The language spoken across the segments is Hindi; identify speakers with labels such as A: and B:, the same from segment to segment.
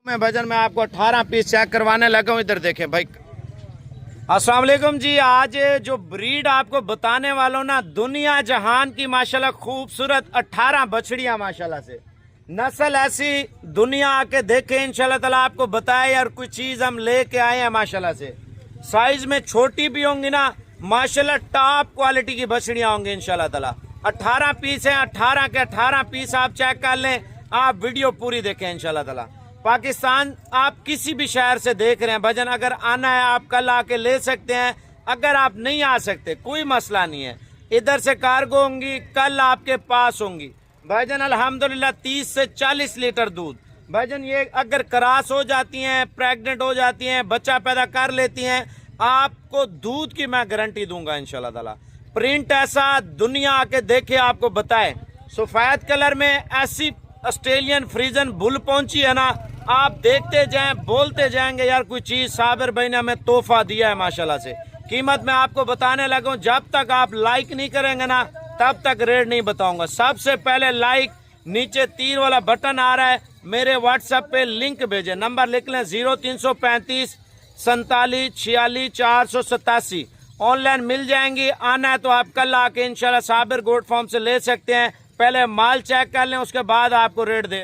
A: मैं भजन में आपको 18 पीस चेक करवाने लगा हूँ। इधर देखें भाई। अस्सलाम वालेकुम जी। आज जो ब्रीड आपको बताने वालों ना, दुनिया जहान की माशाल्लाह खूबसूरत 18 बछड़ियां माशाल्लाह से, नस्ल ऐसी दुनिया आके देखे इंशाल्लाह ताला आपको बताए यार कोई चीज हम लेके आए हैं माशाल्लाह से। साइज में छोटी भी होंगी ना माशाल्लाह, टॉप क्वालिटी की बछड़ियां होंगी इंशाल्लाह ताला। 18 पीस हैं, 18 के 18 पीस आप चेक कर लें। आप वीडियो पूरी देखें इंशाल्लाह ताला। पाकिस्तान आप किसी भी शहर से देख रहे हैं भजन, अगर आना है आप कल आके ले सकते हैं। अगर आप नहीं आ सकते कोई मसला नहीं है, इधर से कार्गो होंगी, कल आपके पास होंगी भजन। अल्हम्दुलिल्लाह 30 से 40 लीटर दूध भजन। ये अगर क्रॉस हो जाती हैं, प्रेग्नेंट हो जाती हैं, बच्चा पैदा कर लेती हैं, आपको दूध की मैं गारंटी दूंगा इंशाल्लाह ताला। प्रिंट ऐसा दुनिया आके देखे आपको बताए। सफेद कलर में ऐसी ऑस्ट्रेलियन फ्रीजन बुल पहुंची है ना, आप देखते जाएं बोलते जाएंगे यार कोई चीज साबिर भाई ने हमें तोहफा दिया है माशाल्लाह से। कीमत मैं आपको बताने लगा हूं, जब तक आप लाइक नहीं करेंगे ना तब तक रेट नहीं बताऊंगा। सबसे पहले लाइक, नीचे तीर वाला बटन आ रहा है, मेरे व्हाट्सएप पे लिंक भेजे, नंबर लिख लें 0335 47 46 487। ऑनलाइन मिल जाएंगी। आना है तो आप कल आके इंशाल्लाह साबिर गोट फार्म से ले सकते हैं। पहले माल चेक कर लें, उसके बाद आपको रेट दे।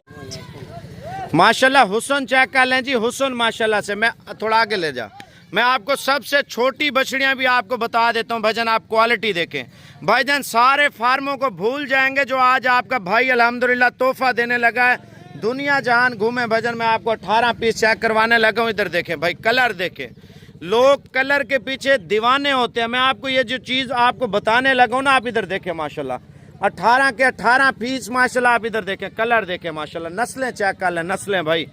A: माशाल्लाह हुस्न चेक कर लें जी, हुस्न माशाल्लाह से। मैं थोड़ा आगे ले जा, मैं आपको सबसे छोटी बछड़ियां भी आपको बता देता हूं भजन। आप क्वालिटी देखें भाईजान, सारे फार्मों को भूल जाएंगे जो आज आपका भाई अल्हम्दुलिल्लाह तोहफा देने लगा है। दुनिया जहान घूमे भजन, मैं आपको 18 पीस चेक करवाने लगा हूँ। इधर देखें भाई, कलर देखें। लोग कलर के पीछे दीवाने होते हैं। मैं आपको ये जो चीज आपको बताने लगा हूँ ना, आप इधर देखें माशाल्लाह 18 के 18 पीस माशाल्लाह। आप इधर देखें, कलर देखें माशाल्लाह, नस्लें चेक कर लें, नस्लें भाई।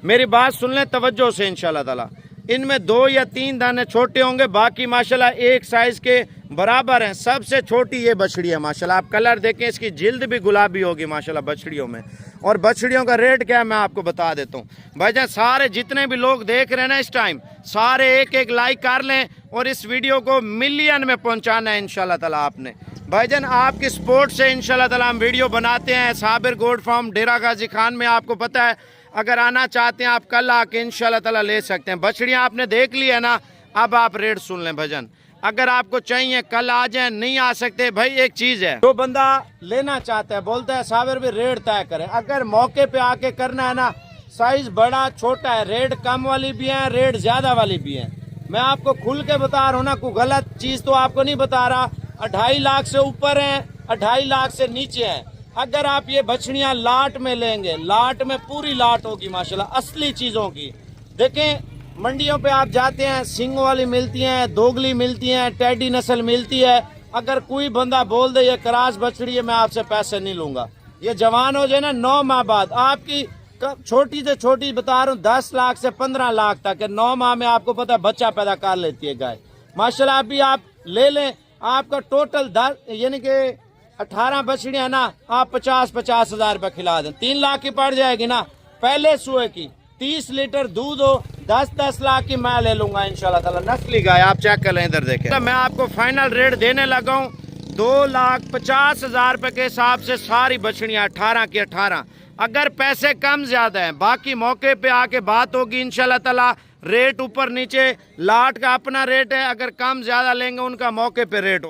A: मेरी बात सुन लें तवज्जो से इंशाल्लाह ताला। इनमें 2 या 3 दाने छोटे होंगे, बाकी माशाल्लाह एक साइज के बराबर हैं। सबसे छोटी ये बछड़ी है माशाल्लाह। आप कलर देखें, इसकी जिल्द भी गुलाबी होगी माशाल्लाह बछड़ियों में। और बछड़ियों का रेट क्या है मैं आपको बता देता हूँ भाईजान। सारे जितने भी लोग देख रहे हैं ना इस टाइम, सारे एक लाइक कर लें और इस वीडियो को मिलियन में पहुंचाना है इंशाल्लाह ताला आपने भाईजान। आपकी सपोर्ट से इंशाल्लाह ताला हम वीडियो बनाते हैं। साबिर गोट फार्म डेरा गाजी खान में, आपको पता है। अगर आना चाहते हैं आप कल आके इंशाल्लाह ताला ले सकते हैं। बछड़ियाँ आपने देख ली है ना, अब आप रेट सुन लें भजन। अगर आपको चाहिए कल आ जाए, नहीं आ सकते भाई एक चीज है, जो बंदा लेना चाहता है बोलता है साबिर भी रेट तय करें। अगर मौके पे आके करना है ना, साइज बड़ा छोटा है, रेट कम वाली भी है, रेट ज्यादा वाली भी है। मैं आपको खुल के बता रहा हूँ ना, कोई गलत चीज तो आपको नहीं बता रहा। 2.5 लाख से ऊपर है, 2.5 लाख से नीचे है। अगर आप ये बछड़ियां लाट में लेंगे, लाट में पूरी लाट होगी माशाल्लाह असली चीजों की। देखें मंडियों पे आप जाते हैं, सिंगों वाली मिलती हैं, दोगली मिलती हैं, टेडी नस्ल मिलती है। अगर कोई बंदा बोल दे ये क्रॉस बछड़ी है, मैं आपसे पैसे नहीं लूंगा। ये जवान हो जाए ना 9 माह बाद, आपकी छोटी से छोटी बता रहा हूँ 10 लाख से 15 लाख तक है। 9 माह में आपको पता है बच्चा पैदा कर लेती है गाय माशाल्लाह। अभी आप ले लें, आपका टोटल 10 यानी कि 18 बछड़ियां ना, आप 50-50 हजार रुपये खिला दें, 3 लाख की पड़ जाएगी ना। पहले सुए की 30 लीटर दूध हो, 10-10 लाख की मैं ले लूंगा इंशाल्लाह ताला। नस्ली गाय आप चेक कर लें, इधर देखें। तो मैं आपको फाइनल रेट देने लगा हूँ 2,50,000 रुपए के हिसाब से सारी बछड़ियां 18 की 18। अगर पैसे कम ज्यादा हैं, बाकी मौके पे आके बात होगी इंशाल्लाह ताला। रेट ऊपर नीचे लाट का अपना रेट है, अगर कम ज्यादा लेंगे उनका मौके पे रेट हो।